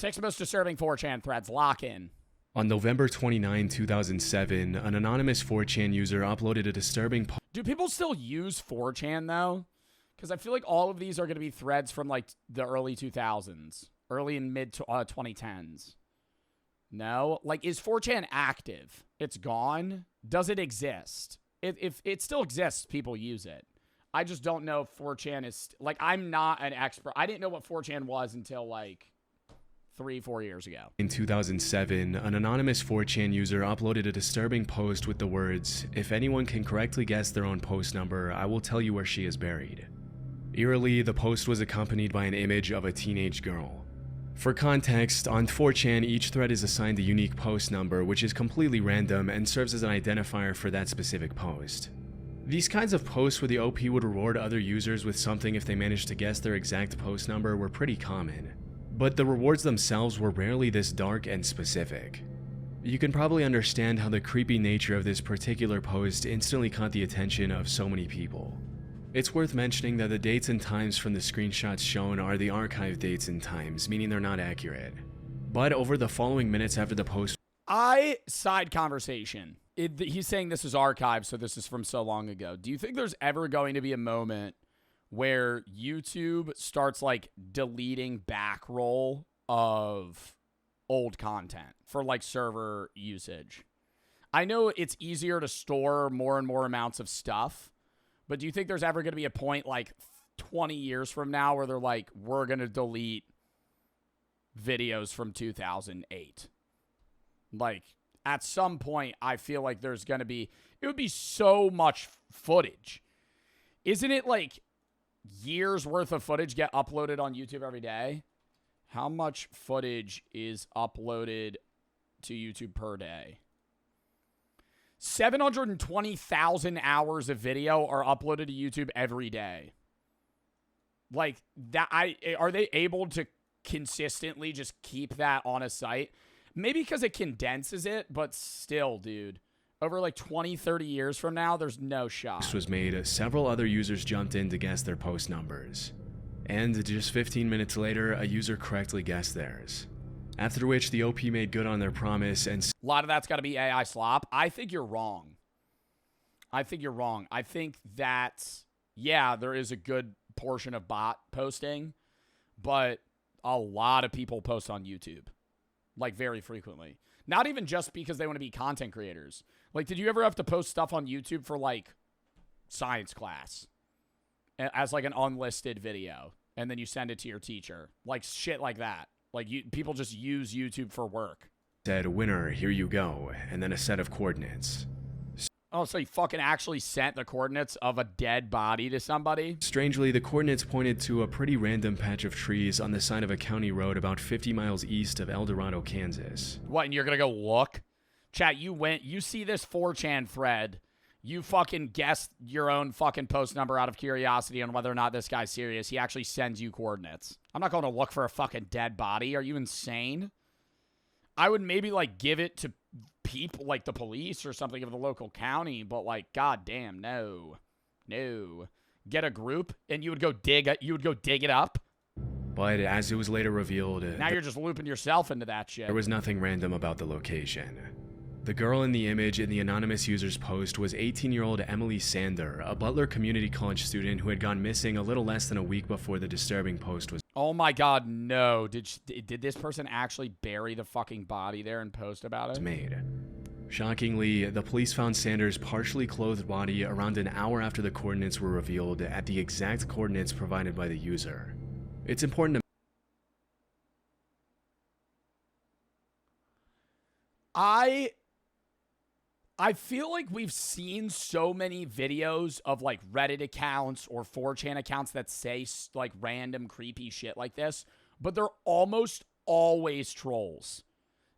6 most disturbing 4chan threads. Lock in. On November 29, 2007, an anonymous 4chan user uploaded a disturbing post. Do people still use 4chan, though? Because I feel like all of these are going to be threads from, like, the early 2000s. Early and mid 2010s. No? Like, is 4chan active? It's gone? Does it exist? If it still exists, people use it. I just don't know if 4chan is... Like, I'm not an expert. I didn't know what 4chan was until, like... 3-4 years ago. In 2007, an anonymous 4chan user uploaded a disturbing post with the words, "If anyone can correctly guess their own post number, I will tell you where she is buried." Eerily, the post was accompanied by an image of a teenage girl. For context, on 4chan, each thread is assigned a unique post number, which is completely random and serves as an identifier for that specific post. These kinds of posts where the OP would reward other users with something if they managed to guess their exact post number were pretty common. But the rewards themselves were rarely this dark and specific. You can probably understand how the creepy nature of this particular post instantly caught the attention of so many people. It's worth mentioning that the dates and times from the screenshots shown are the archive dates and times, meaning they're not accurate. But over the following minutes after the post... Side conversation. He's saying this is archived, so this is from so long ago. Do you think there's ever going to be a moment where YouTube starts, like, deleting back roll of old content for, like, server usage? I know it's easier to store more and more amounts of stuff, but do you think there's ever going to be a point, like, 20 years from now where they're like, we're going to delete videos from 2008? Like, at some point, I feel like there's going to be... It would be so much footage. Isn't it, like... years worth of footage get uploaded on YouTube every day? How much footage is uploaded to YouTube per day? 720,000 hours of video are uploaded to YouTube every day. Like that, are they able to consistently just keep that on a site? Maybe because it condenses it, but still, dude. Over like 20, 30 years from now, there's no shot. This was made, several other users jumped in to guess their post numbers. And just 15 minutes later, a user correctly guessed theirs. After which, the OP made good on their promise and... A lot of that's got to be AI slop. I think you're wrong. I think that, yeah, there is a good portion of bot posting, but a lot of people post on YouTube. Like, very frequently. Not even just because they want to be content creators. Like, did you ever have to post stuff on YouTube for, like, science class? As, like, an unlisted video. And then you send it to your teacher. Like, shit like that. Like, people just use YouTube for work. Said, "Winner, here you go." And then a set of coordinates. Oh, so you fucking actually sent the coordinates of a dead body to somebody? Strangely, the coordinates pointed to a pretty random patch of trees on the side of a county road about 50 miles east of El Dorado, Kansas. What, and you're gonna go look? Chat, you see this 4chan thread, you fucking guessed your own fucking post number out of curiosity on whether or not this guy's serious. He actually sends you coordinates. I'm not going to look for a fucking dead body. Are you insane? I would maybe, like, give it to people, like the police or something of the local county, but, like, goddamn, no. Get a group, and you would go dig it up. But as it was later revealed... Now you're just looping yourself into that shit. There was nothing random about the location. The girl in the image in the anonymous user's post was 18-year-old Emily Sander, a Butler Community College student who had gone missing a little less than a week before the disturbing post was... Oh my god, no. Did this person actually bury the fucking body there and post about it? ...made. Shockingly, the police found Sanders' partially clothed body around an hour after the coordinates were revealed at the exact coordinates provided by the user. It's important to... I feel like we've seen so many videos of, like, Reddit accounts or 4chan accounts that say, like, random creepy shit like this, but they're almost always trolls.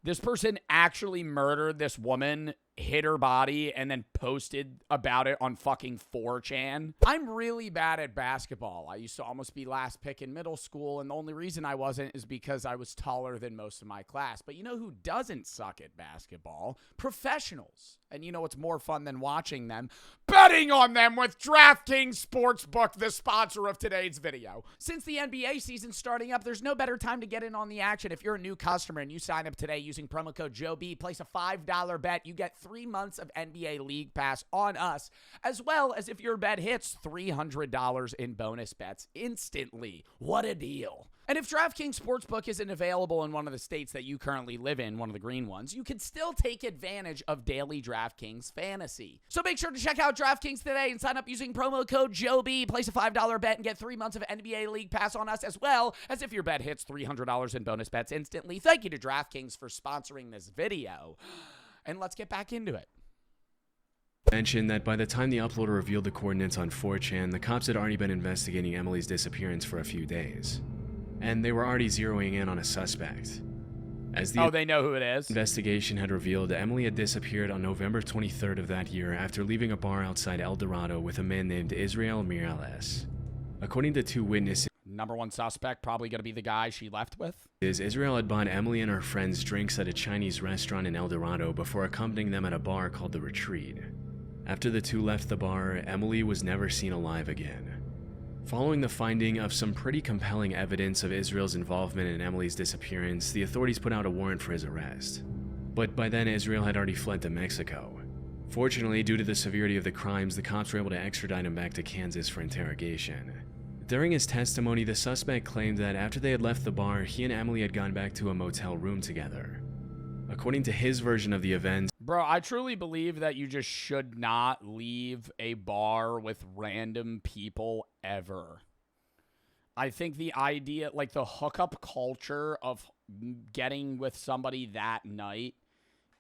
This person actually murdered this woman hit her body and then posted about it on fucking 4chan. I'm really bad at basketball. I used to almost be last pick in middle school, and the only reason I wasn't is because I was taller than most of my class. But you know who doesn't suck at basketball? Professionals. And you know what's more fun than watching them? Betting on them with DraftKings Sportsbook, the sponsor of today's video. Since the NBA season's starting up, there's no better time to get in on the action. If you're a new customer and you sign up today using promo code JOEB, place a $5 bet, you get 3 months of NBA League Pass on us, as well as if your bet hits, $300 in bonus bets instantly. What a deal. And if DraftKings Sportsbook isn't available in one of the states that you currently live in, one of the green ones, you can still take advantage of daily DraftKings fantasy. So make sure to check out DraftKings today and sign up using promo code JOEB. Place a $5 bet and get 3 months of NBA League Pass on us, as well as if your bet hits, $300 in bonus bets instantly. Thank you to DraftKings for sponsoring this video. And let's get back into it. Mentioned that by the time the uploader revealed the coordinates on 4chan, the cops had already been investigating Emily's disappearance for a few days. And they were already zeroing in on a suspect. As the they know who it is. Investigation had revealed, Emily had disappeared on November 23rd of that year after leaving a bar outside El Dorado with a man named Israel Mirales. According to 2 witnesses, Number one suspect, probably going to be the guy she left with. Israel had bought Emily and her friends drinks at a Chinese restaurant in El Dorado before accompanying them at a bar called The Retreat. After the two left the bar, Emily was never seen alive again. Following the finding of some pretty compelling evidence of Israel's involvement in Emily's disappearance, the authorities put out a warrant for his arrest. But by then, Israel had already fled to Mexico. Fortunately, due to the severity of the crimes, the cops were able to extradite him back to Kansas for interrogation. During his testimony, the suspect claimed that after they had left the bar, he and Emily had gone back to a motel room together. According to his version of the events, bro, I truly believe that you just should not leave a bar with random people ever. I think the idea, like the hookup culture of getting with somebody that night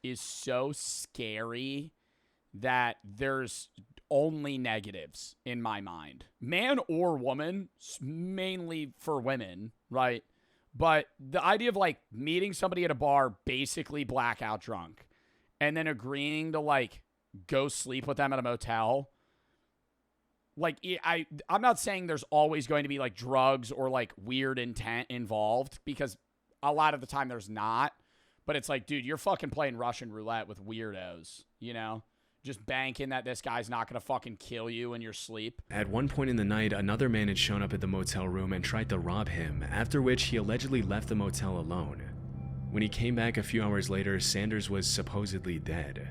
is so scary that there's only negatives in my mind. Man or woman, mainly for women, right? But the idea of like meeting somebody at a bar, basically blackout drunk, and then agreeing to like go sleep with them at a motel. Like I'm not saying there's always going to be like drugs or like weird intent involved, because a lot of the time there's not. But it's like, dude, you're fucking playing Russian roulette with weirdos, you know? Just banking that this guy's not going to fucking kill you in your sleep. At one point in the night, another man had shown up at the motel room and tried to rob him, after which he allegedly left the motel alone. When he came back a few hours later, Sanders was supposedly dead.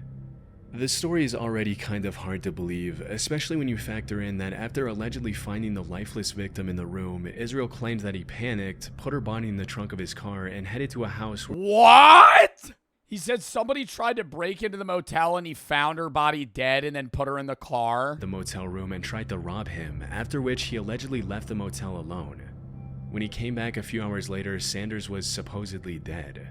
The story is already kind of hard to believe, especially when you factor in that after allegedly finding the lifeless victim in the room, Israel claimed that he panicked, put her body in the trunk of his car, and headed to a house where— What? He said somebody tried to break into the motel and he found her body dead and then put her in the car. The motel room and tried to rob him, after which he allegedly left the motel alone. When he came back a few hours later, Sanders was supposedly dead.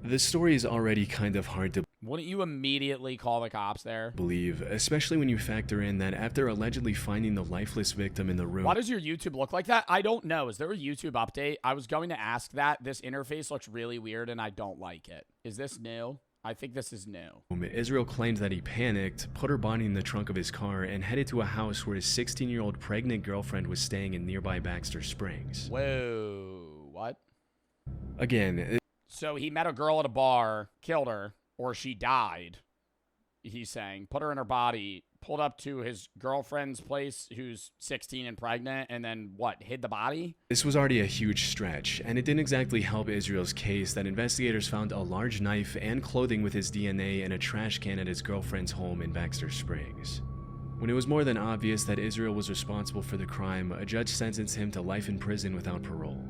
The story is already kind of hard to Wouldn't you immediately call the cops there? believe, especially when you factor in that after allegedly finding the lifeless victim in the room— Why does your YouTube look like that? I don't know. Is there a YouTube update? I was going to ask that. This interface looks really weird and I don't like it. Is this new? I think this is new. Israel claimed that he panicked, put her body in the trunk of his car, and headed to a house where his 16-year-old pregnant girlfriend was staying in nearby Baxter Springs. Whoa. What? Again, So he met a girl at a bar, killed her, or she died, he's saying, put her in her body, pulled up to his girlfriend's place who's 16 and pregnant, and then what, hid the body? this was already a huge stretch, and it didn't exactly help Israel's case that investigators found a large knife and clothing with his DNA in a trash can at his girlfriend's home in Baxter Springs. When it was more than obvious that Israel was responsible for the crime, a judge sentenced him to life in prison without parole.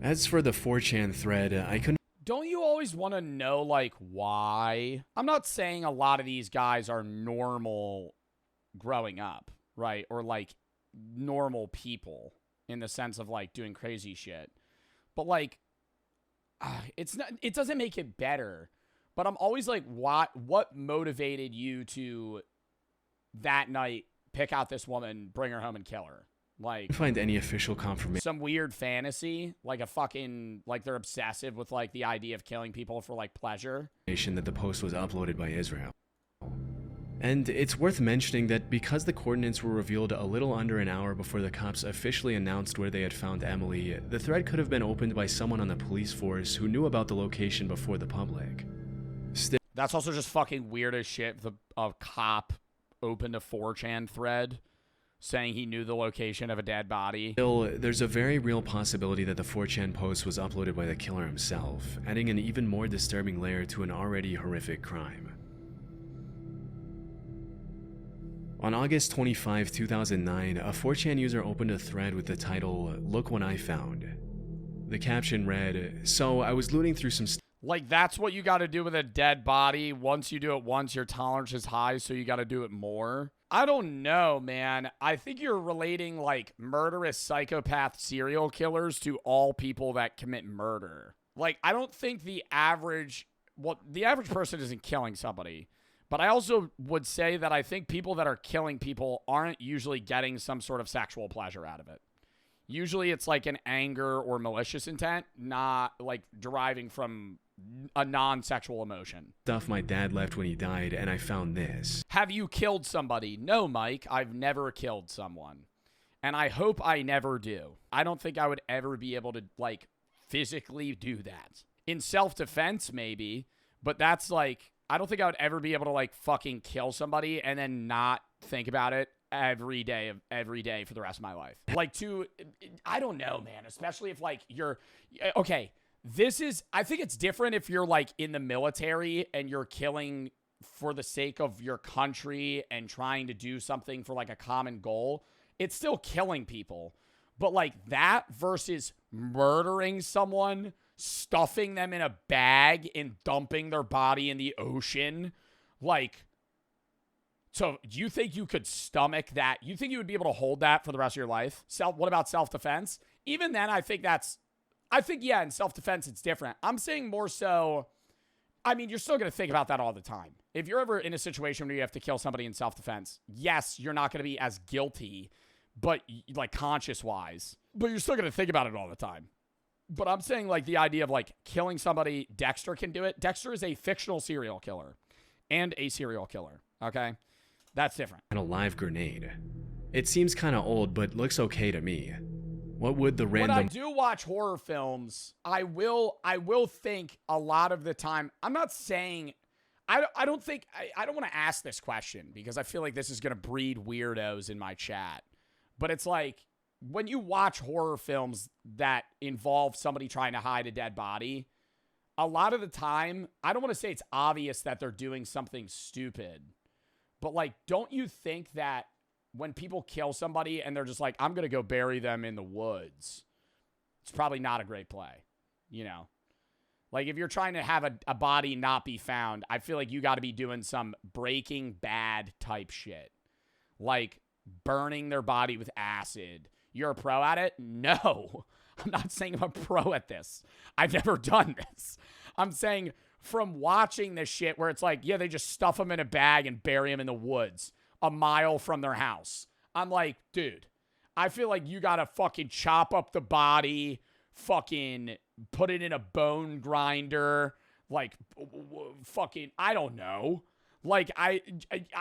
As for the 4chan thread, I couldn't— Don't you always want to know, like, why? I'm not saying a lot of these guys are normal growing up, right? Or, like, normal people in the sense of, like, doing crazy shit. But, like, it's not, it doesn't make it better. But I'm always like, what motivated you to, that night, pick out this woman, bring her home, and kill her? Like, find any official confirmation some weird fantasy, like a fucking, like they're obsessive with like the idea of killing people for like pleasure. that the post was uploaded by Israel. And it's worth mentioning that because the coordinates were revealed a little under an hour before the cops officially announced where they had found Emily, the thread could have been opened by someone on the police force who knew about the location before the public. That's also just fucking weird as shit. A cop opened a 4chan thread saying he knew the location of a dead body. Still, there's a very real possibility that the 4chan post was uploaded by the killer himself, adding an even more disturbing layer to an already horrific crime. On August 25, 2009, a 4chan user opened a thread with the title, "Look What I Found." The caption read, "So I was looting through some Like, that's what you got to do with a dead body. Once you do it once, your tolerance is high, so you got to do it more. I don't know, man. I think you're relating, like, murderous psychopath serial killers to all people that commit murder. Like, I don't think the average person isn't killing somebody. But I also would say that I think people that are killing people aren't usually getting some sort of sexual pleasure out of it. Usually it's like an anger or malicious intent, not like deriving from a non-sexual emotion. Stuff my dad left when he died, and I found this. Have you killed somebody? No, Mike, I've never killed someone. And I hope I never do. I don't think I would ever be able to, like, physically do that. In self-defense, maybe, but that's like, I don't think I would ever be able to, like, fucking kill somebody and then not think about it every day for the rest of my life. Like, I don't know, man, especially if, like, okay, I think it's different if you're, like, in the military and you're killing for the sake of your country and trying to do something for, like, a common goal. It's still killing people. But, like, that versus murdering someone, stuffing them in a bag and dumping their body in the ocean, like, so do you think you could stomach that? You think you would be able to hold that for the rest of your life? What about self-defense? Even then, I think, yeah, in self-defense, it's different. I'm saying more so, I mean, you're still going to think about that all the time. If you're ever in a situation where you have to kill somebody in self-defense, yes, you're not going to be as guilty, but, like, conscious-wise, but you're still going to think about it all the time. But I'm saying, like, the idea of, like, killing somebody, Dexter can do it. Dexter is a fictional serial killer and a serial killer, okay? That's different. And a live grenade. It seems kind of old, but looks okay to me. What would the random... When I do watch horror films, I will think a lot of the time, I'm not saying... I don't want to ask this question because I feel like this is going to breed weirdos in my chat. But it's like, when you watch horror films that involve somebody trying to hide a dead body, a lot of the time, I don't want to say it's obvious that they're doing something stupid, but, like, don't you think that when people kill somebody and they're just like, I'm going to go bury them in the woods, it's probably not a great play, you know? Like, if you're trying to have a body not be found, I feel like you got to be doing some Breaking Bad type shit. Like, burning their body with acid. You're a pro at it? No. I'm not saying I'm a pro at this. I've never done this. I'm saying from watching this shit where it's like, yeah, they just stuff them in a bag and bury them in the woods a mile from their house. I'm like, dude, I feel like you got to fucking chop up the body, fucking put it in a bone grinder, like fucking, I don't know. Like,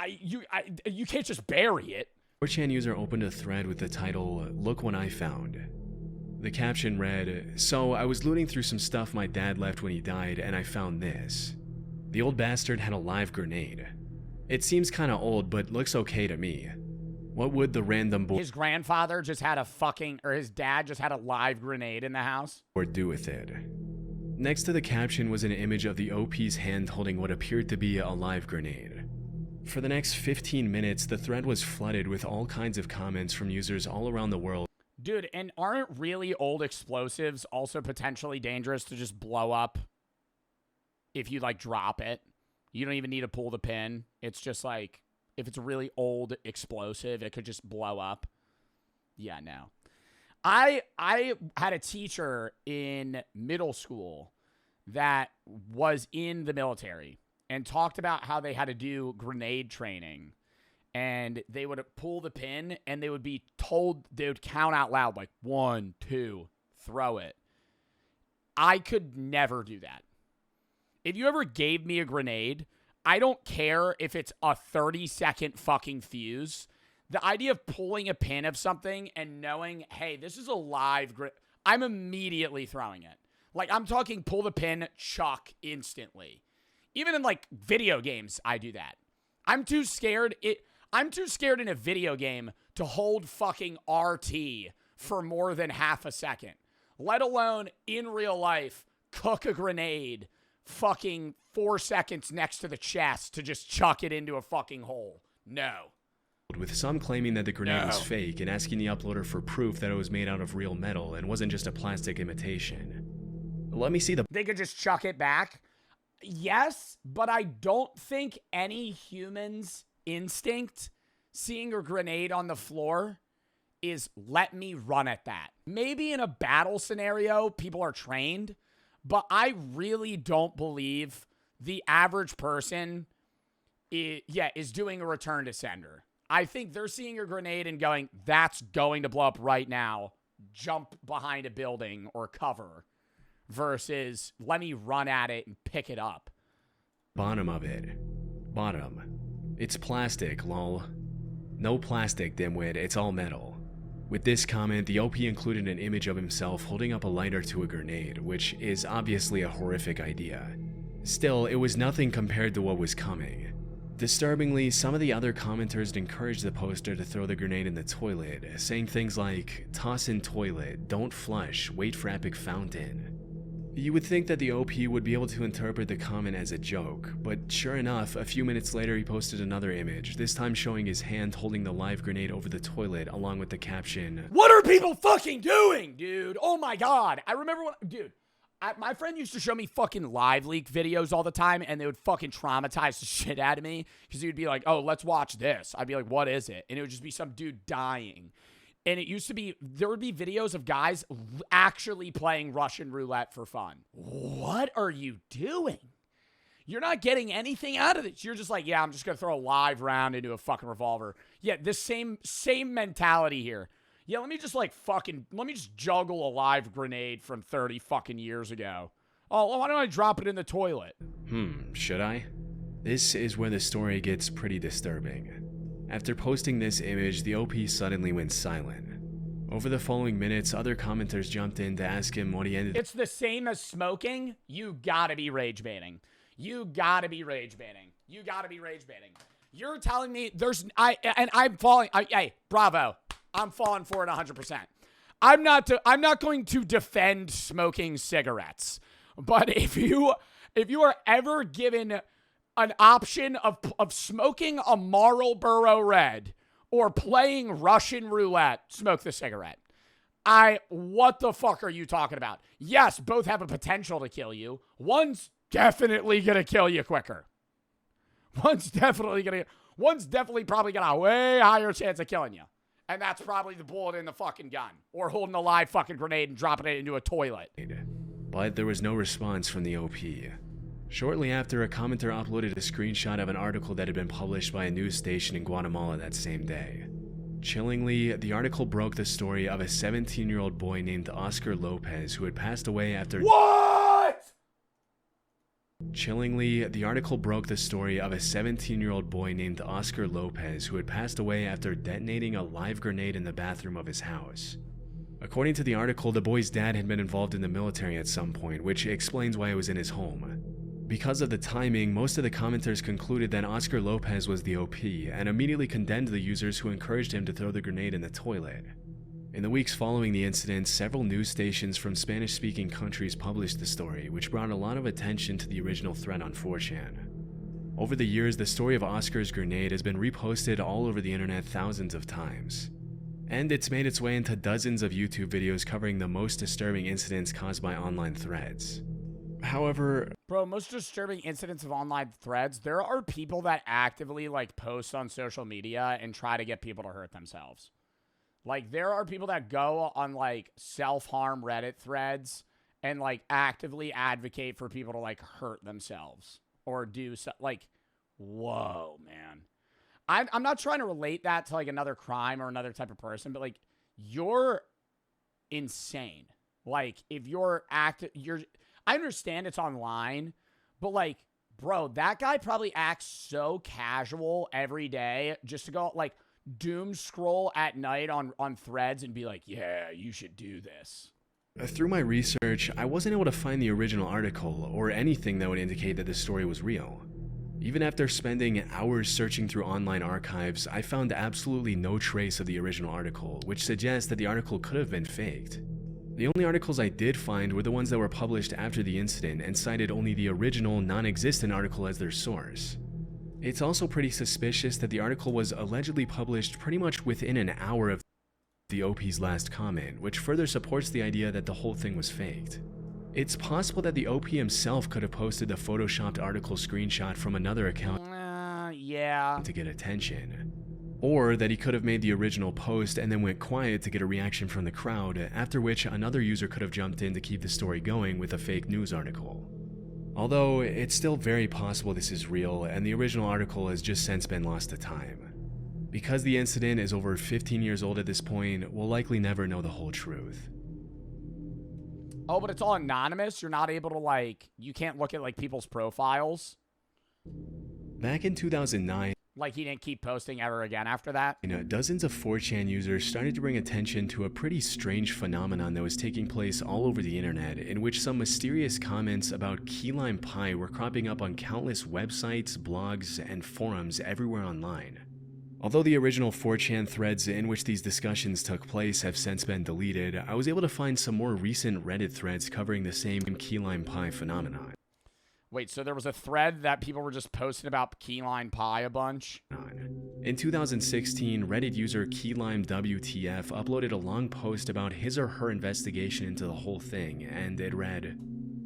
you can't just bury it. 4chan user opened a thread with the title, "Look What I Found." The caption read, "So I was looting through some stuff my dad left when he died, and I found this." The old bastard had a live grenade. It seems kinda old, but looks okay to me. What would the random boy... His grandfather just had his dad just had a live grenade in the house? ...or do with it? Next to the caption was an image of the OP's hand holding what appeared to be a live grenade. For the next 15 minutes, the thread was flooded with all kinds of comments from users all around the world. Dude, and aren't really old explosives also potentially dangerous to just blow up if you, like, drop it? You don't even need to pull the pin. It's just like, if it's a really old explosive, it could just blow up. Yeah, no. I had a teacher in middle school that was in the military and talked about how they had to do grenade training. And they would pull the pin, and they would be told, they would count out loud, like, 1, 2, throw it. I could never do that. If you ever gave me a grenade, I don't care if it's a 30-second fucking fuse. The idea of pulling a pin of something and knowing, hey, this is a live I'm immediately throwing it. Like, I'm talking pull the pin, chuck instantly. Even in, like, video games, I do that. I'm too scared in a video game to hold fucking RT for more than half a second. Let alone, in real life, cook a grenade fucking 4 seconds next to the chest to just chuck it into a fucking hole. No. With some claiming that the grenade was fake and asking the uploader for proof that it was made out of real metal and wasn't just a plastic imitation. Let me see the... They could just chuck it back? Yes, but I don't think any human's instinct seeing a grenade on the floor is let me run at that. Maybe in a battle scenario, people are trained, but I really don't believe the average person is doing a return to sender. I think they're seeing a grenade and going, that's going to blow up right now. Jump behind a building or cover versus let me run at it and pick it up. Bottom of it. Bottom. It's plastic, lol. No plastic, dimwit, it's all metal. With this comment, the OP included an image of himself holding up a lighter to a grenade, which is obviously a horrific idea. Still, it was nothing compared to what was coming. Disturbingly, some of the other commenters encouraged the poster to throw the grenade in the toilet, saying things like, toss in toilet, don't flush, wait for epic fountain. You would think that the OP would be able to interpret the comment as a joke, but sure enough, a few minutes later he posted another image, this time showing his hand holding the live grenade over the toilet along with the caption, "What are people fucking doing, dude? Oh my god." I remember when, dude, my friend used to show me fucking live leak videos all the time, and they would fucking traumatize the shit out of me, because he would be like, oh, let's watch this. I'd be like, what is it? And it would just be some dude dying. And it used to be, there would be videos of guys actually playing Russian roulette for fun. What are you doing? You're not getting anything out of this. You're just like, yeah, I'm just going to throw a live round into a fucking revolver. Yeah, this same mentality here. Yeah, let me just juggle a live grenade from 30 fucking years ago. Oh, why don't I drop it in the toilet? Should I? This is where the story gets pretty disturbing. After posting this image, the OP suddenly went silent. Over the following minutes, other commenters jumped in to ask him what he ended. It's the same as smoking. You gotta be rage baiting. You gotta be rage baiting. You gotta be rage baiting. You're telling me I'm falling. Hey, bravo. I'm falling for it 100%. I'm not going to defend smoking cigarettes, but if you are ever given an option of smoking a Marlboro Red or playing Russian roulette, smoke the cigarette. What the fuck are you talking about? Yes, both have a potential to kill you. One's definitely gonna kill you quicker. One's definitely probably got a way higher chance of killing you. And that's probably the bullet in the fucking gun. Or holding a live fucking grenade and dropping it into a toilet. But there was no response from the OP. Shortly after, a commenter uploaded a screenshot of an article that had been published by a news station in Guatemala that same day. Chillingly, the article broke the story of a 17-year-old boy named Oscar Lopez who had passed away after... What?! Chillingly, the article broke the story of a 17-year-old boy named Oscar Lopez who had passed away after detonating a live grenade in the bathroom of his house. According to the article, the boy's dad had been involved in the military at some point, which explains why it was in his home. Because of the timing, most of the commenters concluded that Oscar Lopez was the OP and immediately condemned the users who encouraged him to throw the grenade in the toilet. In the weeks following the incident, several news stations from Spanish-speaking countries published the story, which brought a lot of attention to the original thread on 4chan. Over the years, the story of Oscar's grenade has been reposted all over the internet thousands of times. And it's made its way into dozens of YouTube videos covering the most disturbing incidents caused by online threads. However, bro, most disturbing incidents of online threads, there are people that actively post on social media and try to get people to hurt themselves. There are people that go on self-harm Reddit threads and actively advocate for people to hurt themselves or do so. Whoa, man. I'm not trying to relate that to another crime or another type of person, but you're insane. If you're I understand it's online, but Bro, that guy probably acts so casual every day just to go, like, doom scroll at night on threads and be like, yeah, you should do this. Through my research, I wasn't able to find the original article or anything that would indicate that the story was real. Even after spending hours searching through online archives, I found absolutely no trace of the original article, which suggests that the article could have been faked. The only articles I did find were the ones that were published after the incident and cited only the original, non-existent article as their source. It's also pretty suspicious that the article was allegedly published pretty much within an hour of the OP's last comment, which further supports the idea that the whole thing was faked. It's possible that the OP himself could have posted the photoshopped article screenshot from another account yeah. to get attention. Or that he could have made the original post and then went quiet to get a reaction from the crowd, after which another user could have jumped in to keep the story going with a fake news article. Although, it's still very possible this is real, and the original article has just since been lost to time. Because the incident is over 15 years old at this point, we'll likely never know the whole truth. Oh, but it's all anonymous? You're not able to, like, you can't look at, like, people's profiles? Back in 2009, like, he didn't keep posting ever again after that? Dozens of 4chan users started to bring attention to a pretty strange phenomenon that was taking place all over the internet, in which some mysterious comments about key lime pie were cropping up on countless websites, blogs, and forums everywhere online. Although the original 4chan threads in which these discussions took place have since been deleted, I was able to find some more recent Reddit threads covering the same key lime pie phenomenon. Wait, so there was a thread that people were just posting about key lime pie a bunch? In 2016, Reddit user KeyLimeWTF uploaded a long post about his or her investigation into the whole thing, and it read,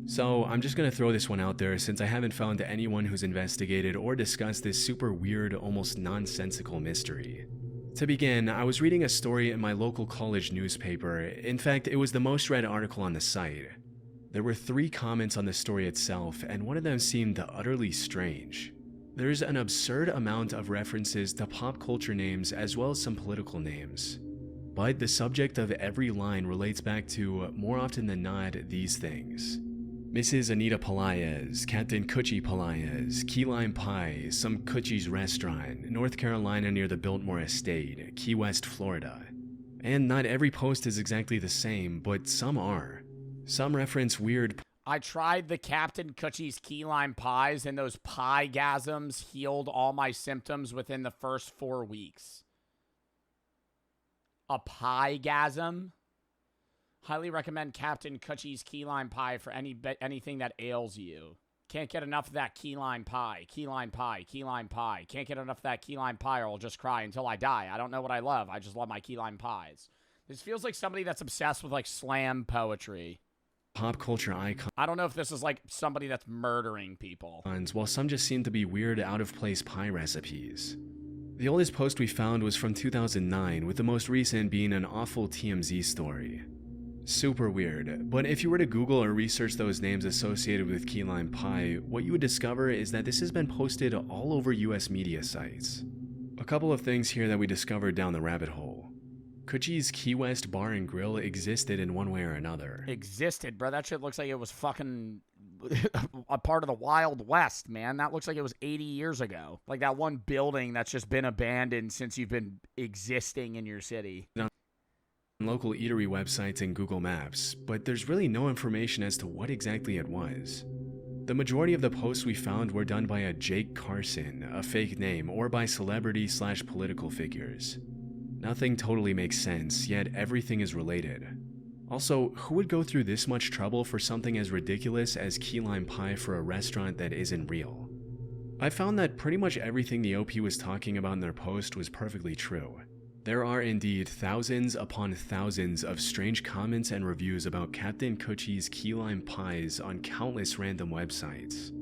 "So, I'm just gonna throw this one out there since I haven't found anyone who's investigated or discussed this super weird, almost nonsensical mystery. To begin, I was reading a story in my local college newspaper. In fact, it was the most read article on the site. There were 3 comments on the story itself, and one of them seemed utterly strange. There's an absurd amount of references to pop culture names as well as some political names. But the subject of every line relates back to, more often than not, these things. Mrs. Anita Pelaez, Captain Coochie Pelaez, Key Lime Pie, some Coochie's restaurant, North Carolina near the Biltmore Estate, Key West, Florida. And not every post is exactly the same, but some are. Some reference weird. I tried the Captain Coochie's key lime pies, and those pie-gasms healed all my symptoms within the first 4 weeks. A pie-gasm? Highly recommend Captain Coochie's key lime pie for anything that ails you. Can't get enough of that key lime pie, key lime pie, key lime pie. Can't get enough of that key lime pie or I'll just cry until I die. I don't know what I love. I just love my key lime pies. This feels like somebody that's obsessed with, like, slam poetry. Pop culture icons. I don't know if this is like somebody that's murdering people. While some just seem to be weird, out-of-place pie recipes. The oldest post we found was from 2009, with the most recent being an awful TMZ story. Super weird, but if you were to Google or research those names associated with key lime pie, what you would discover is that this has been posted all over US media sites. A couple of things here that we discovered down the rabbit hole. Coochie's Key West Bar and Grill existed in one way or another. Existed, bro. That shit looks like it was fucking a part of the Wild West, man. That looks like it was 80 years ago. Like that one building that's just been abandoned since you've been existing in your city. On local eatery websites and Google Maps, but there's really no information as to what exactly it was. The majority of the posts we found were done by a Jake Carson, a fake name, or by celebrity/political figures. Nothing totally makes sense, yet everything is related. Also, who would go through this much trouble for something as ridiculous as key lime pie for a restaurant that isn't real? I found that pretty much everything the OP was talking about in their post was perfectly true. There are indeed thousands upon thousands of strange comments and reviews about Captain Coochie's key lime pies on countless random websites.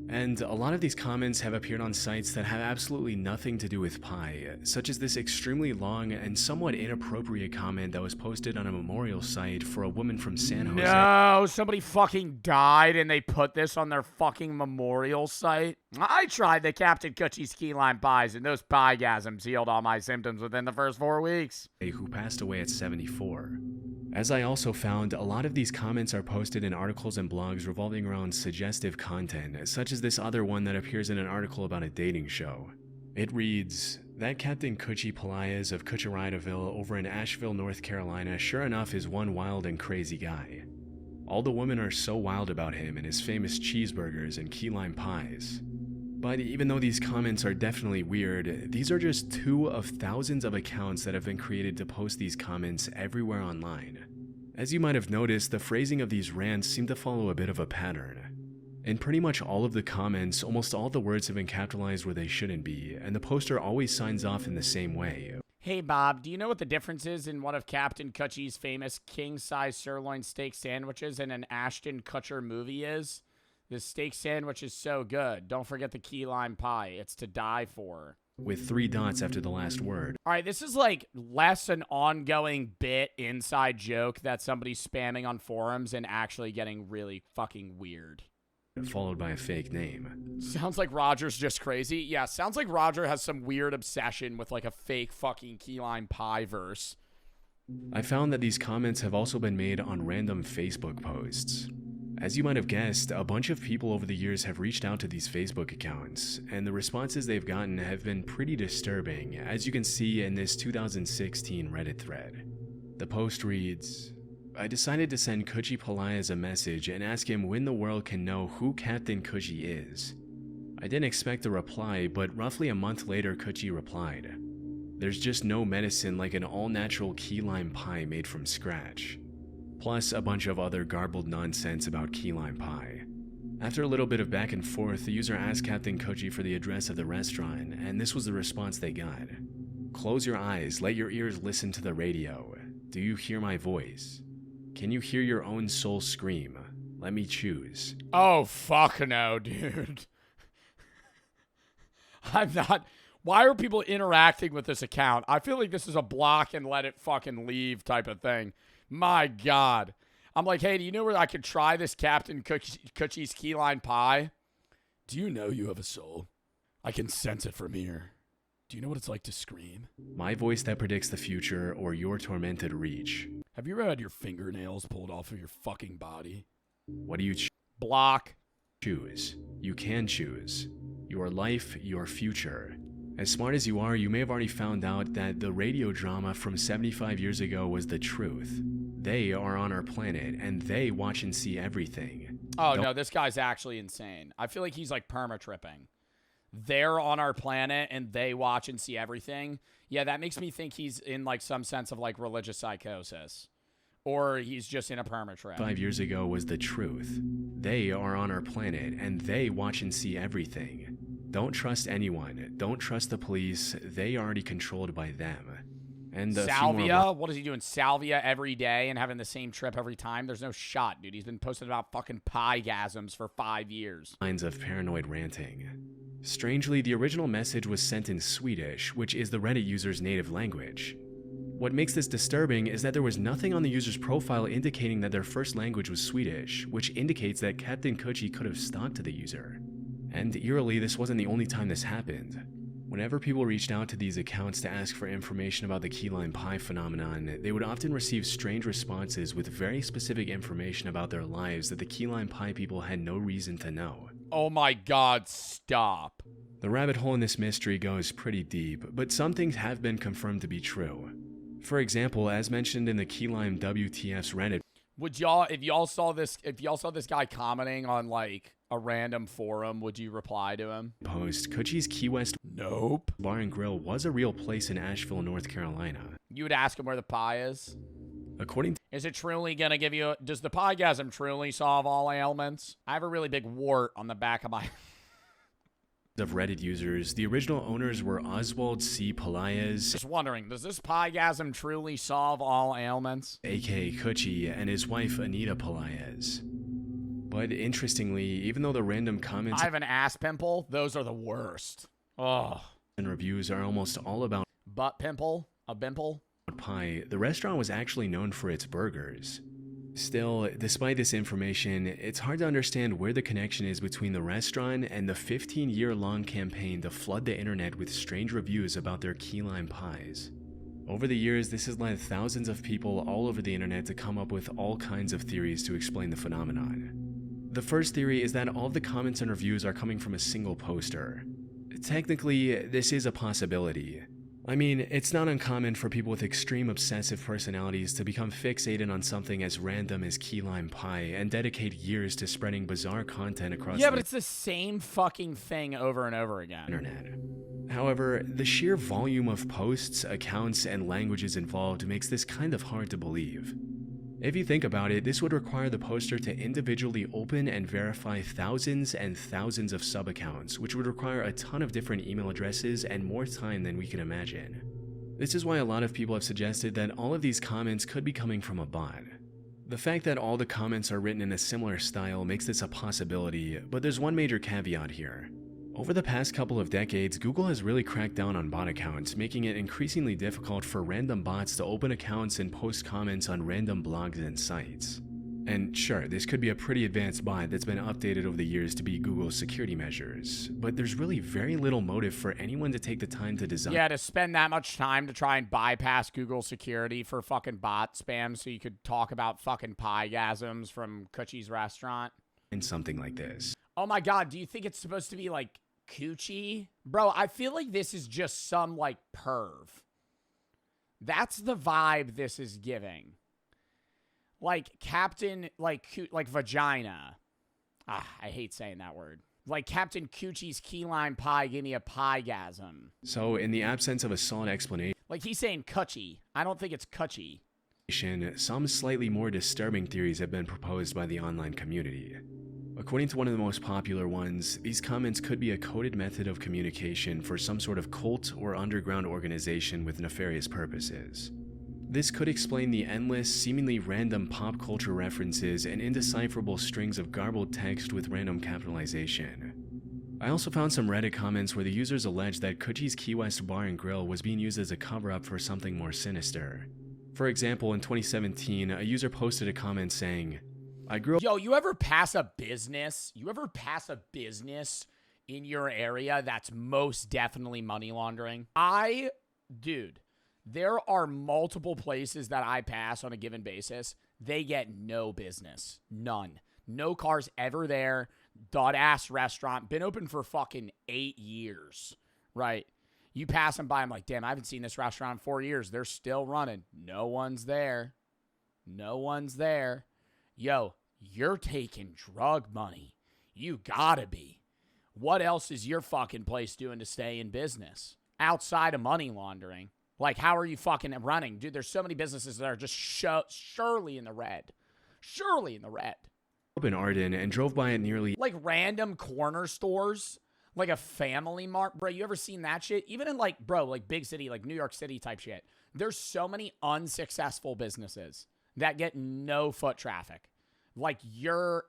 And a lot of these comments have appeared on sites that have absolutely nothing to do with pie, such as this extremely long and somewhat inappropriate comment that was posted on a memorial site for a woman from San Jose. No, somebody fucking died and they put this on their fucking memorial site. I tried the Captain Coochie's key lime pies and those pie-gasms healed all my symptoms within the first 4 weeks. Who passed away at 74. As I also found, a lot of these comments are posted in articles and blogs revolving around suggestive content, such as this other one that appears in an article about a dating show. It reads, "That Captain Coochie Pelias of Cucharidaville over in Asheville, North Carolina sure enough is one wild and crazy guy. All the women are so wild about him and his famous cheeseburgers and key lime pies." But even though these comments are definitely weird, these are just 2 of thousands of accounts that have been created to post these comments everywhere online. As you might have noticed, the phrasing of these rants seem to follow a bit of a pattern. In pretty much all of the comments, almost all the words have been capitalized where they shouldn't be, and the poster always signs off in the same way. Hey Bob, do you know what the difference is in one of Captain Cutchie's famous king-size sirloin steak sandwiches and an Ashton Kutcher movie is? This steak sandwich is so good. Don't forget the key lime pie. It's to die for. With 3 dots after the last word. All right, this is like less an ongoing bit inside joke that somebody's spamming on forums and actually getting really fucking weird. Followed by a fake name. Sounds like Roger's just crazy. Yeah, sounds like Roger has some weird obsession with like a fake fucking key lime pie verse. I found that these comments have also been made on random Facebook posts. As you might have guessed, a bunch of people over the years have reached out to these Facebook accounts, and the responses they've gotten have been pretty disturbing, as you can see in this 2016 Reddit thread. The post reads, "I decided to send Coochie Pelias a message and ask him when the world can know who Captain Coochie is. I didn't expect a reply, but roughly a month later Coochie replied, 'There's just no medicine like an all-natural key lime pie made from scratch.' Plus a bunch of other garbled nonsense about key lime pie. After a little bit of back and forth, the user asked Captain Coochie for the address of the restaurant, and this was the response they got. 'Close your eyes, let your ears listen to the radio. Do you hear my voice? Can you hear your own soul scream? Let me choose.'" Oh, fuck no, dude. I'm not... Why are people interacting with this account? I feel like this is a block and let it fucking leave type of thing. My God. I'm like, hey, do you know where I could try this Captain Coochie's key lime pie? Do you know you have a soul? I can sense it from here. Do you know what it's like to scream? My voice that predicts the future or your tormented reach. Have you ever had your fingernails pulled off of your fucking body? What do you Block. choose? You can choose. Your life, your future. As smart as you are, you may have already found out that the radio drama from 75 years ago was the truth. They are on our planet, and they watch and see everything. Oh, no, this guy's actually insane. I feel like he's like perma-tripping. They're on our planet, and they watch and see everything. Yeah, that makes me think he's in like some sense of like religious psychosis. Or he's just in a perma-trip. 5 years ago was the truth. They are on our planet, and they watch and see everything. Don't trust anyone. Don't trust the police. They are already controlled by them. And Salvia? What is he doing? Salvia every day and having the same trip every time? There's no shot, dude. He's been posting about fucking pie-gasms for 5 years. Lines of paranoid ranting. Strangely, the original message was sent in Swedish, which is the Reddit user's native language. What makes this disturbing is that there was nothing on the user's profile indicating that their first language was Swedish, which indicates that Captain Coochie could have stalked the user. And eerily, this wasn't the only time this happened. Whenever people reached out to these accounts to ask for information about the key lime pie phenomenon, they would often receive strange responses with very specific information about their lives that the key lime pie people had no reason to know. Oh my God, stop. The rabbit hole in this mystery goes pretty deep, but some things have been confirmed to be true. For example, as mentioned in the Key Lime WTF's Reddit, would y'all, if y'all saw this guy commenting on like a random forum, would you reply to him? Post, Coochie's Key West Nope. Bar and Grill was a real place in Asheville, North Carolina. You would ask him where the pie is? According to Is it truly gonna give you, does the piegasm truly solve all ailments? I have a really big wart on the back of my... of Reddit users, the original owners were Oswald C. Pelias, Just wondering, does this piegasm truly solve all ailments? aka Coochie, and his wife Anita Pelias. But interestingly, even though the random comments I have an ass pimple. Those are the worst. Oh. and reviews are almost all about Butt pimple? A bimple? pie, the restaurant was actually known for its burgers. Still, despite this information, it's hard to understand where the connection is between the restaurant and the 15-year-long campaign to flood the internet with strange reviews about their key lime pies. Over the years, this has led thousands of people all over the internet to come up with all kinds of theories to explain the phenomenon. The first theory is that all of the comments and reviews are coming from a single poster. Technically, this is a possibility. I mean, it's not uncommon for people with extreme obsessive personalities to become fixated on something as random as key lime pie and dedicate years to spreading bizarre content across Yeah, but it's the same fucking thing over and over again. internet. However, the sheer volume of posts, accounts, and languages involved makes this kind of hard to believe. If you think about it, this would require the poster to individually open and verify thousands and thousands of sub-accounts, which would require a ton of different email addresses and more time than we can imagine. This is why a lot of people have suggested that all of these comments could be coming from a bot. The fact that all the comments are written in a similar style makes this a possibility, but there's one major caveat here. Over the past couple of decades, Google has really cracked down on bot accounts, making it increasingly difficult for random bots to open accounts and post comments on random blogs and sites. And sure, this could be a pretty advanced bot that's been updated over the years to be Google's security measures, but there's really very little motive for anyone to take the time to design. Yeah, to spend that much time to try and bypass Google security for fucking bot spam so you could talk about fucking piegasms from Coochie's restaurant. And something like this. Oh my god, do you think it's supposed to be like Coochie? Bro, I feel like this is just some like perv. That's the vibe this is giving. Like Captain, like vagina. I hate saying that word. Like Captain Coochie's key lime pie gave me a piegasm. So in the absence of a solid explanation, Like he's saying Coochie. I don't think it's Coochie. some slightly more disturbing theories have been proposed by the online community. According to one of the most popular ones, these comments could be a coded method of communication for some sort of cult or underground organization with nefarious purposes. This could explain the endless, seemingly random pop culture references and indecipherable strings of garbled text with random capitalization. I also found some Reddit comments where the users alleged that Coochie's Key West Bar and Grill was being used as a cover-up for something more sinister. For example, in 2017, a user posted a comment saying, I grew up— Yo, you ever pass a business? You ever pass a business in your area that's most definitely money laundering? Dude, there are multiple places that I pass on a given basis. They get no business. None. No cars ever there. Dot-ass restaurant. Been open for fucking 8 years, right? You pass them by, I'm like, damn, I haven't seen this restaurant in 4 years. They're still running. No one's there. No one's there. Yo, you're taking drug money. You gotta be. What else is your fucking place doing to stay in business outside of money laundering? Like, how are you fucking running? Dude, there's so many businesses that are just surely in the red. Surely in the red. in Arden and drove by it nearly— Like random corner stores. Like a Family Mart. Bro, you ever seen that shit? Even in like, bro, like big city, like New York City type shit. There's so many unsuccessful businesses that get no foot traffic. Like you're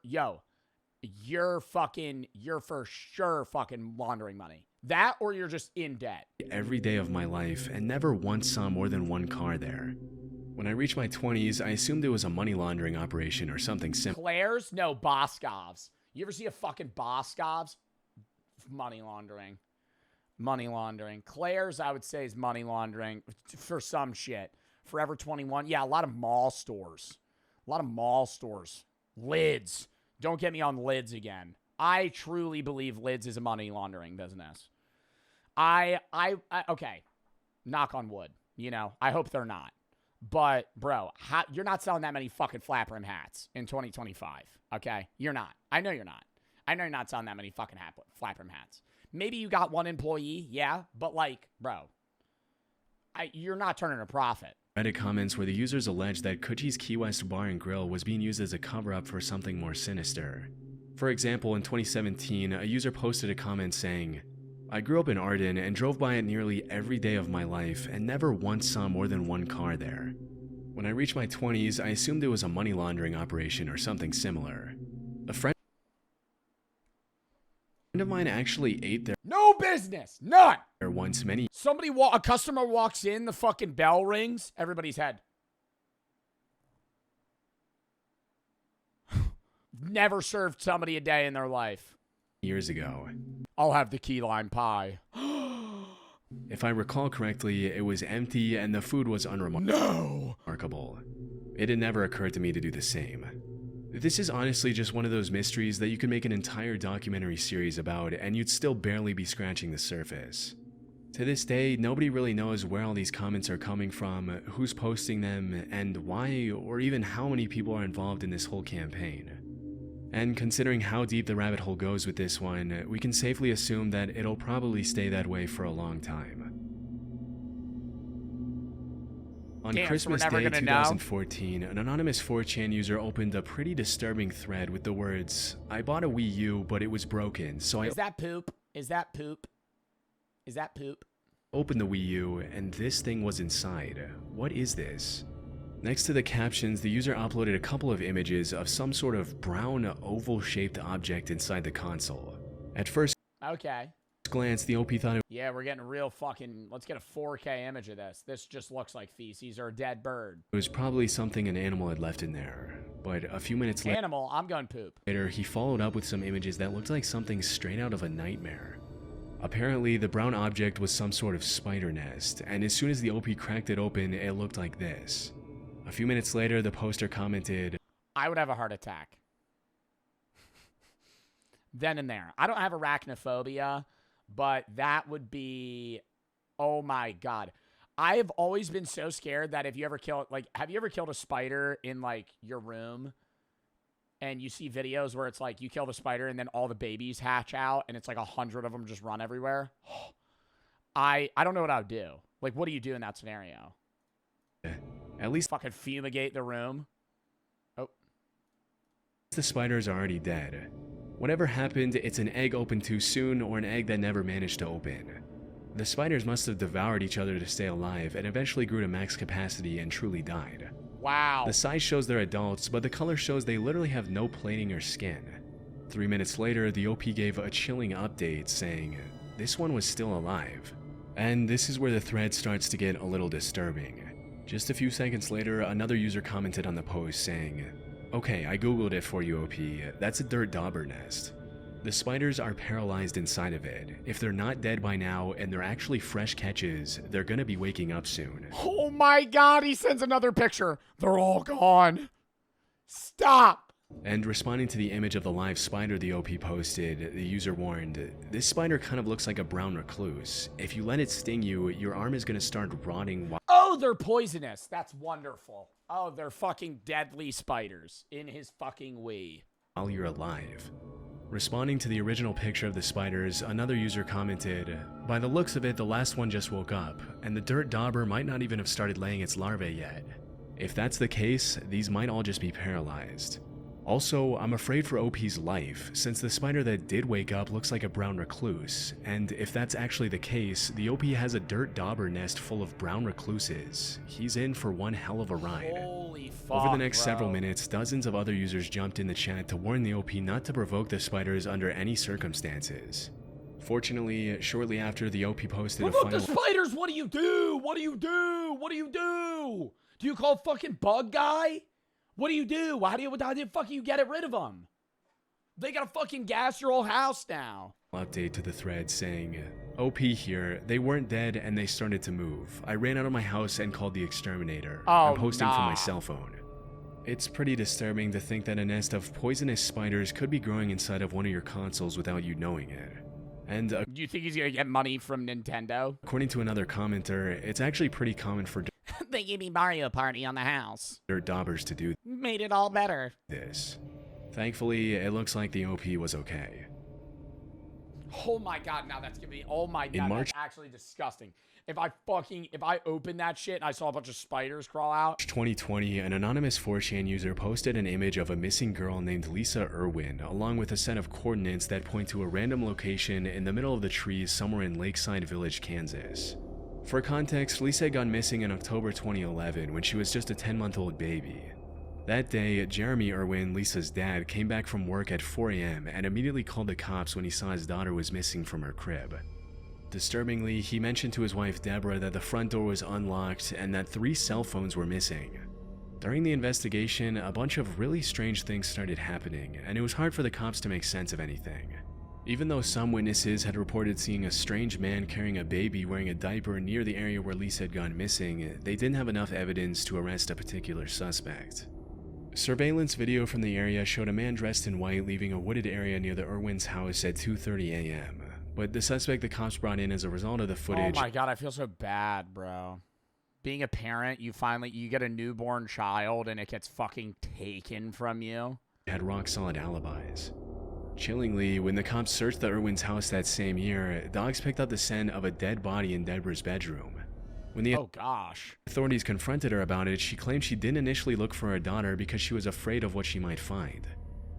for sure fucking laundering money. That or you're just in debt. every day of my life and never once saw more than one car there. When I reached my 20s, I assumed it was a money laundering operation or something similar. Claire's? No, Boscov's. You ever see a fucking Boscov's? Money laundering. Money laundering. Claire's, I would say, is money laundering for some shit. Forever 21. Yeah, a lot of mall stores. A lot of mall stores. Lids. Don't get me on Lids again. I truly believe Lids is a money laundering business. Okay. Knock on wood. You know, I hope they're not. But, bro, you're not selling that many fucking flat brim hats in 2025. Okay? You're not. I know you're not. I know you're not selling that many fucking flat brim hats. Maybe you got one employee, yeah, but like, bro, you're not turning a profit. Reddit comments where the users alleged that Coochie's Key West Bar and Grill was being used as a cover-up for something more sinister. For example, in 2017, a user posted a comment saying, I grew up in Arden and drove by it nearly every day of my life and never once saw more than one car there. When I reached my 20s, I assumed it was a money laundering operation or something similar. A friend of mine actually ate No business. None. there once many A customer walks in, the fucking bell rings, everybody's head. Never served somebody a day in their life. years ago. I'll have the key lime pie. If I recall correctly, it was empty and the food was unremarkable. It had never occurred to me to do the same. This is honestly just one of those mysteries that you could make an entire documentary series about and you'd still barely be scratching the surface. To this day, nobody really knows where all these comments are coming from, who's posting them, and why or even how many people are involved in this whole campaign. And considering how deep the rabbit hole goes with this one, we can safely assume that it'll probably stay that way for a long time. On Christmas Day 2014, an anonymous 4chan user opened a pretty disturbing thread with the words, "I bought a Wii U, but it was broken, so I..." Is that poop? Is that poop? Is that poop? Opened the Wii U, and this thing was inside. What is this? Next to the captions, the user uploaded a couple of images of some sort of brown oval-shaped object inside the console. At first glance, the OP thought it Yeah, we're getting real fucking... Let's get a 4K image of this. This just looks like feces or a dead bird. was probably something an animal had left in there. But a few minutes Animal, I'm going poop. later, he followed up with some images that looked like something straight out of a nightmare. Apparently, the brown object was some sort of spider nest, and as soon as the OP cracked it open, it looked like this. A few minutes later, the poster commented, I would have a heart attack. Then and there. I don't have arachnophobia, but that would be... Oh my god. I have always been so scared that if you ever kill... Like, have you ever killed a spider in, like, your room? And you see videos where it's like you kill the spider and then all the babies hatch out and it's like 100 of them just run everywhere. I don't know what I would do. Like, what do you do in that scenario? At least Fucking fumigate the room. Oh. the spider's already dead. Whatever happened, it's an egg opened too soon or an egg that never managed to open. The spiders must have devoured each other to stay alive and eventually grew to max capacity and truly died. Wow. The size shows they're adults, but the color shows they literally have no plating or skin. 3 minutes later, the OP gave a chilling update saying, this one was still alive. And this is where the thread starts to get a little disturbing. Just a few seconds later, another user commented on the post saying, okay, I googled it for you, OP. That's a dirt dauber nest. The spiders are paralyzed inside of it. If they're not dead by now and they're actually fresh catches, they're gonna be waking up soon. Oh my god, he sends another picture. They're all gone. Stop. And responding to the image of the live spider the OP posted, the user warned, this spider kind of looks like a brown recluse. If you let it sting you, your arm is gonna start rotting while... Oh, they're poisonous. That's wonderful. Oh, they're fucking deadly spiders in his fucking Wii. While you're alive. Responding to the original picture of the spiders, another user commented, by the looks of it, the last one just woke up, and the dirt dauber might not even have started laying its larvae yet. If that's the case, these might all just be paralyzed. Also, I'm afraid for OP's life, since the spider that did wake up looks like a brown recluse, and if that's actually the case, the OP has a dirt dauber nest full of brown recluses. He's in for one hell of a ride. Holy fuck, Over the next bro. several minutes, dozens of other users jumped in the chat to warn the OP not to provoke the spiders under any circumstances. Fortunately, shortly after, the OP posted a Provoke final... the spiders! What do you do? What do you do? What do you do? Do you call fucking bug guy? What do you do? How do you fucking get rid of them? They gotta fucking gas your whole house now. Update to the thread saying, OP here, they weren't dead and they started to move. I ran out of my house and called the exterminator. Oh, I'm posting from nah. my cell phone. It's pretty disturbing to think that a nest of poisonous spiders could be growing inside of one of your consoles without you knowing it. And Do you think he's gonna get money from Nintendo? according to another commenter, it's actually pretty common for They gave me Mario Party on the house. dirt daubers to do Made it all better. this. Thankfully, it looks like the OP was okay. Oh my god, now that's gonna be, oh my In god, March- that's actually disgusting. If I opened that shit and I saw a bunch of spiders crawl out. 2020, an anonymous 4chan user posted an image of a missing girl named Lisa Irwin, along with a set of coordinates that point to a random location in the middle of the trees somewhere in Lakeside Village, Kansas. For context, Lisa had gone missing in October 2011 when she was just a 10-month-old baby. That day, Jeremy Irwin, Lisa's dad, came back from work at 4 a.m. and immediately called the cops when he saw his daughter was missing from her crib. Disturbingly, he mentioned to his wife Deborah that the front door was unlocked and that 3 cell phones were missing. During the investigation, a bunch of really strange things started happening, and it was hard for the cops to make sense of anything. Even though some witnesses had reported seeing a strange man carrying a baby wearing a diaper near the area where Lisa had gone missing, they didn't have enough evidence to arrest a particular suspect. Surveillance video from the area showed a man dressed in white leaving a wooded area near the Irwins' house at 2:30 a.m., but the suspect the cops brought in as a result of the footage— Oh my god, I feel so bad, bro. Being a parent, you get a newborn child and it gets fucking taken from you. —had rock-solid alibis. Chillingly, when the cops searched the Irwins' house that same year, dogs picked up the scent of a dead body in Deborah's bedroom. When the authorities confronted her about it, she claimed she didn't initially look for her daughter because she was afraid of what she might find.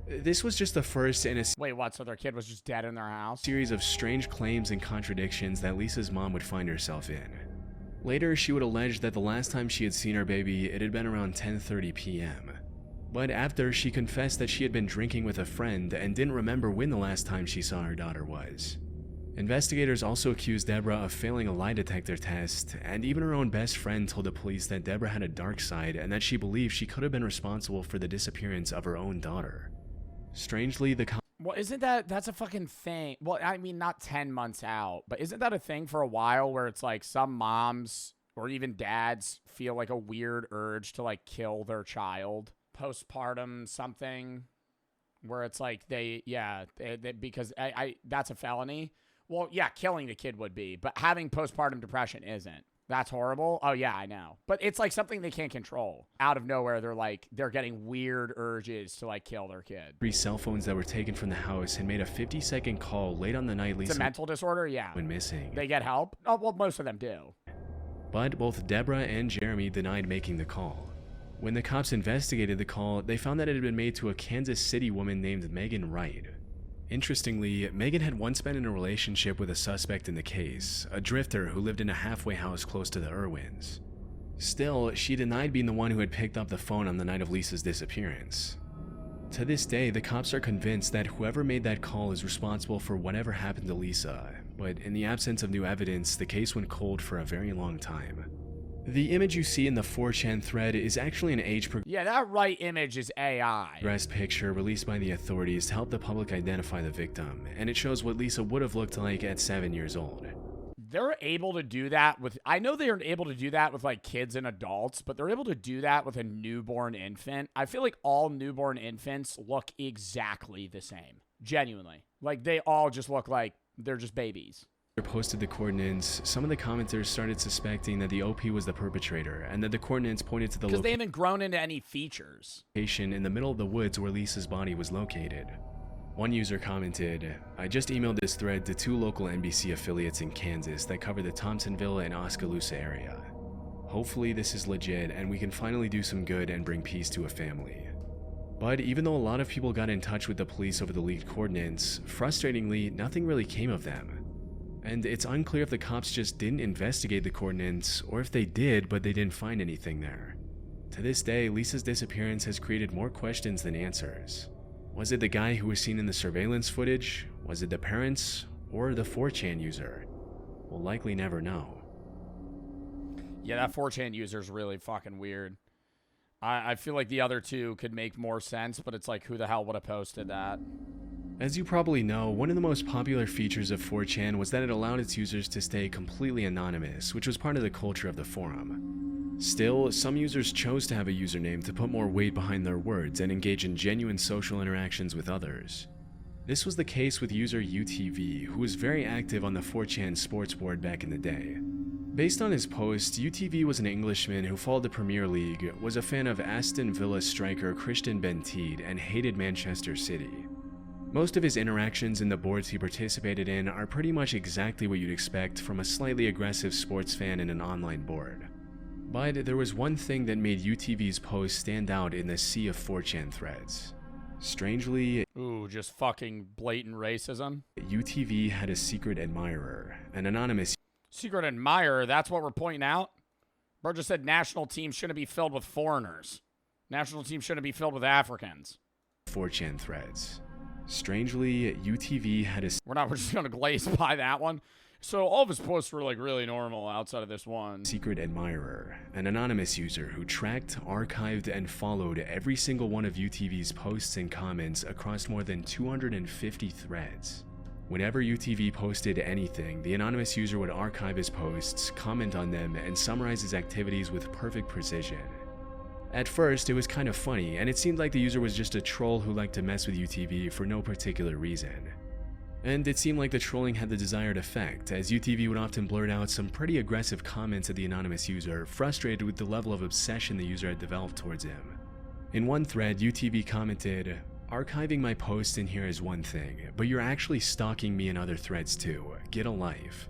This was just the first in a— Wait, what? So their kid was just dead in their house? —series of strange claims and contradictions that Lisa's mom would find herself in. Later, she would allege that the last time she had seen her baby, it had been around 10:30 p.m. But after, she confessed that she had been drinking with a friend and didn't remember when the last time she saw her daughter was. Investigators also accused Deborah of failing a lie detector test, and even her own best friend told the police that Deborah had a dark side and that she believed she could have been responsible for the disappearance of her own daughter. Strangely, well, isn't that's a fucking thing? Well, I mean, not 10 months out, but isn't that a thing for a while where it's like some moms or even dads feel like a weird urge to like kill their child? Postpartum something where it's like because that's a felony. Well, yeah, killing the kid would be, but having postpartum depression isn't. That's horrible. Oh yeah, I know. But it's like something they can't control. Out of nowhere, they're getting weird urges to like kill their kid. 3 cell phones that were taken from the house and made a 50-second call late on the night Lisa— It's a mental disorder, yeah. —went missing. They get help? Oh, well, most of them do. But both Deborah and Jeremy denied making the call. When the cops investigated the call, they found that it had been made to a Kansas City woman named Megan Wright. Interestingly, Megan had once been in a relationship with a suspect in the case, a drifter who lived in a halfway house close to the Irwins. Still, she denied being the one who had picked up the phone on the night of Lisa's disappearance. To this day, the cops are convinced that whoever made that call is responsible for whatever happened to Lisa, but in the absence of new evidence, the case went cold for a very long time. The image you see in the 4chan thread is actually an age yeah, that right image is AI. progressed picture released by the authorities to help the public identify the victim, and it shows what Lisa would have looked like at 7 years old. They're able to do that with— I know they're able to do that with like kids and adults, but they're able to do that with a newborn infant. I feel like all newborn infants look exactly the same. Genuinely. Like they all just look like they're just babies. Posted the coordinates, some of the commenters started suspecting that the OP was the perpetrator, and that the coordinates pointed to the because they haven't grown into any features. Location in the middle of the woods where Lisa's body was located. One user commented, "I just emailed this thread to 2 local NBC affiliates in Kansas that cover the Thompsonville and Oskaloosa area. Hopefully this is legit and we can finally do some good and bring peace to a family." But even though a lot of people got in touch with the police over the leaked coordinates, frustratingly, nothing really came of them. And it's unclear if the cops just didn't investigate the coordinates, or if they did but they didn't find anything there. To this day, Lisa's disappearance has created more questions than answers. Was it the guy who was seen in the surveillance footage? Was it the parents? Or the 4chan user? We'll likely never know. Yeah, that 4chan user is really fucking weird. I feel like the other two could make more sense, but it's like, who the hell would have posted that? As you probably know, one of the most popular features of 4chan was that it allowed its users to stay completely anonymous, which was part of the culture of the forum. Still, some users chose to have a username to put more weight behind their words and engage in genuine social interactions with others. This was the case with user UTV, who was very active on the 4chan sports board back in the day. Based on his post, UTV was an Englishman who followed the Premier League, was a fan of Aston Villa striker Christian Benteke, and hated Manchester City. Most of his interactions in the boards he participated in are pretty much exactly what you'd expect from a slightly aggressive sports fan in an online board. But there was one thing that made UTV's post stand out in the sea of 4chan threads. Strangely, ooh, just fucking blatant racism. UTV had a secret admirer, an anonymous secret admirer, that's what we're pointing out? Bro just said national teams shouldn't be filled with foreigners. National teams shouldn't be filled with Africans. 4chan threads. Strangely, UTV had a— we're just gonna glaze by that one. So all of his posts were like really normal outside of this one. Secret admirer, an anonymous user who tracked, archived, and followed every single one of UTV's posts and comments across more than 250 threads. Whenever UTV posted anything, the anonymous user would archive his posts, comment on them, and summarize his activities with perfect precision. At first, it was kind of funny, and it seemed like the user was just a troll who liked to mess with UTV for no particular reason. And it seemed like the trolling had the desired effect, as UTV would often blurt out some pretty aggressive comments at the anonymous user, frustrated with the level of obsession the user had developed towards him. In one thread, UTV commented, "Archiving my posts in here is one thing, but you're actually stalking me in other threads too. Get a life."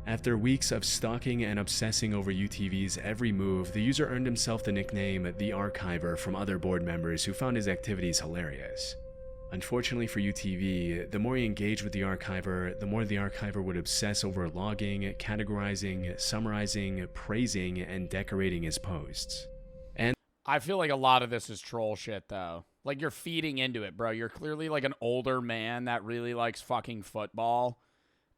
After weeks of stalking and obsessing over UTV's every move, the user earned himself the nickname The Archiver from other board members who found his activities hilarious. Unfortunately for UTV, the more he engaged with the archiver, the more the archiver would obsess over logging, categorizing, summarizing, praising, and decorating his posts. And I feel like a lot of this is troll shit, though. Like, you're feeding into it, bro. You're clearly like an older man that really likes fucking football,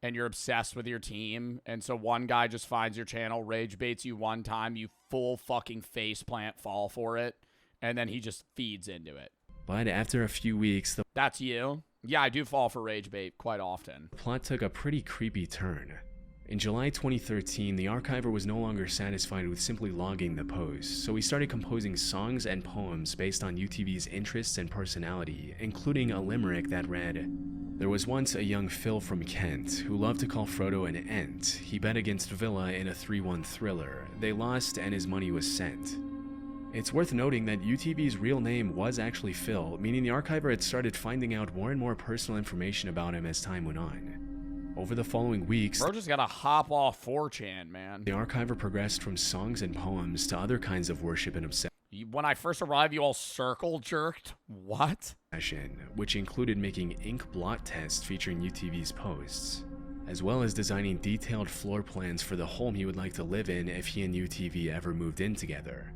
and you're obsessed with your team. And so one guy just finds your channel, rage baits you one time, you full fucking faceplant fall for it, and then he just feeds into it. But after a few weeks, That's you? Yeah, I do fall for rage bait quite often. the plot took a pretty creepy turn. In July 2013, the archiver was no longer satisfied with simply logging the posts, so he started composing songs and poems based on UTV's interests and personality, including a limerick that read, "There was once a young Phil from Kent who loved to call Frodo an ent. He bet against Villa in a 3-1 thriller. They lost and his money was sent." It's worth noting that UTV's real name was actually Phil, meaning the archiver had started finding out more and more personal information about him as time went on. Over the following weeks, Bro just gotta hop off 4chan, man. the archiver progressed from songs and poems to other kinds of worship and When I first arrived, you all circle jerked? What? obsession, which included making ink blot tests featuring UTV's posts, as well as designing detailed floor plans for the home he would like to live in if he and UTV ever moved in together.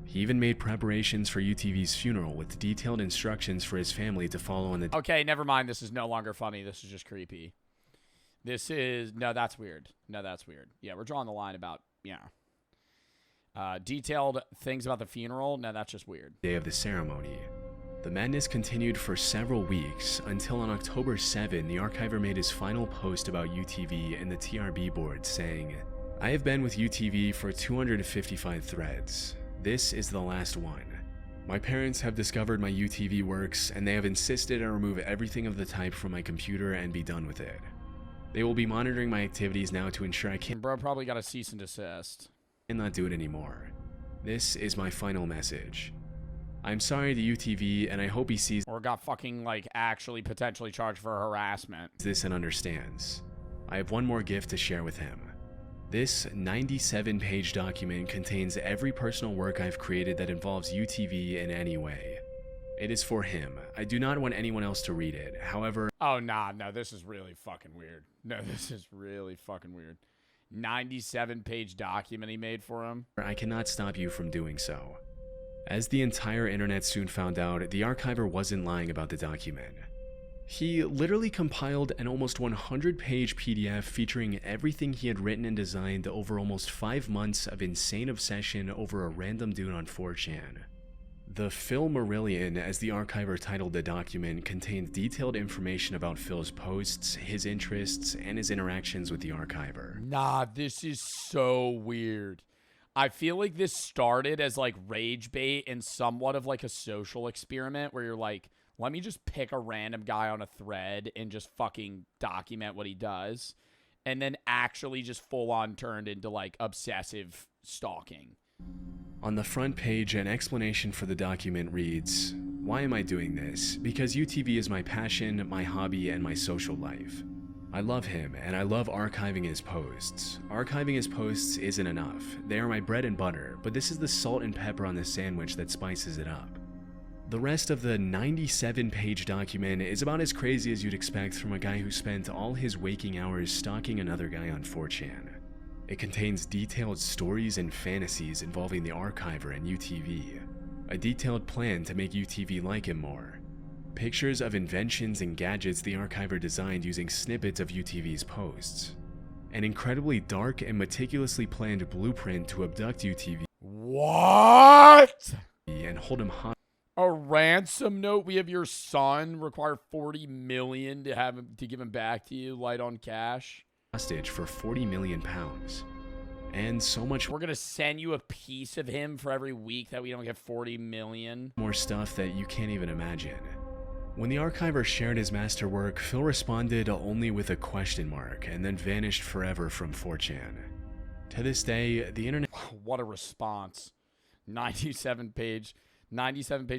He even made preparations for UTV's funeral with detailed instructions for his family to follow on the Okay, never mind. This is no longer funny. This is just creepy. No, that's weird. No, that's weird. Yeah, we're drawing the line about, detailed things about the funeral. No, that's just weird. day of the ceremony. The madness continued for several weeks until on October 7, the archiver made his final post about UTV in the TRB board saying, "I have been with UTV for 255 threads. This is the last one. My parents have discovered my UTV works and they have insisted I remove everything of the type from my computer and be done with it. They will be monitoring my activities now to ensure I Bro probably got a cease and desist. cannot do it anymore. This is my final message. I'm sorry to UTV and I hope he sees Or got fucking, like, actually potentially charged for harassment. this and understands. I have one more gift to share with him. This 97-page document contains every personal work I've created that involves UTV in any way. It is for him. I do not want anyone else to read it. However, Oh, nah, no, this is really fucking weird. No, this is really fucking weird. 97-page document he made for him. I cannot stop you from doing so." As the entire internet soon found out, the archiver wasn't lying about the document. He literally compiled an almost 100-page PDF featuring everything he had written and designed over almost 5 months of insane obsession over a random dude on 4chan. The Phil Marillion, as the archiver titled the document, contained detailed information about Phil's posts, his interests, and his interactions with the archiver. Nah, this is so weird. I feel like this started as, like, rage bait and somewhat of, like, a social experiment where you're like, let me just pick a random guy on a thread and just fucking document what he does. And then actually just full on turned into, like, obsessive stalking. On the front page, an explanation for the document reads, "Why am I doing this? Because UTV is my passion, my hobby, and my social life. I love him, and I love archiving his posts. Archiving his posts isn't enough. They are my bread and butter, but this is the salt and pepper on the sandwich that spices it up." The rest of the 97-page document is about as crazy as you'd expect from a guy who spent all his waking hours stalking another guy on 4chan. It contains detailed stories and fantasies involving the archiver and UTV, a detailed plan to make UTV like him more, pictures of inventions and gadgets the archiver designed using snippets of UTV's posts, an incredibly dark and meticulously planned blueprint to abduct UTV What? and hold him hostage. A ransom note. We have your son. Require 40 million to have him to give him back to you. Light on cash. Hostage for 40 million pounds. And so much We're gonna send you a piece of him for every week that we don't get 40 million. more stuff that you can't even imagine. When the archiver shared his masterwork, Phil responded only with a question mark and then vanished forever from 4chan. To this day, the internet What a response. 97 page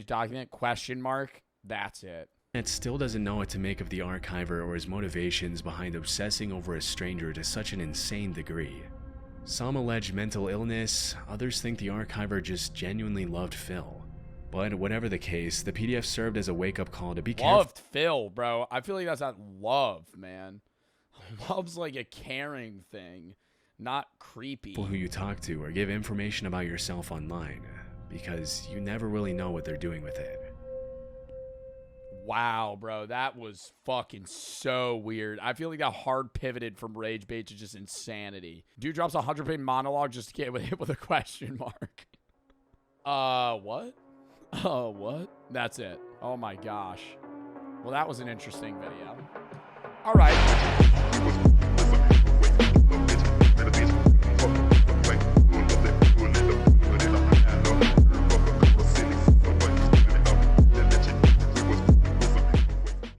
document, question mark. That's it. still doesn't know what to make of the archiver or his motivations behind obsessing over a stranger to such an insane degree. Some allege mental illness, others think the archiver just genuinely loved Phil. But whatever the case, the PDF served as a wake-up call to be careful. Loved Phil, bro. I feel like that's not love, man. Love's like a caring thing, not creepy. Who you talk to or give information about yourself online, because you never really know what they're doing with it. Wow, bro, that was fucking so weird. I feel like that hard pivoted from rage bait to just insanity. Dude drops a 100-page monologue just to get hit with a question mark. What? What? That's it. Oh my gosh. Well, that was an interesting video. All right.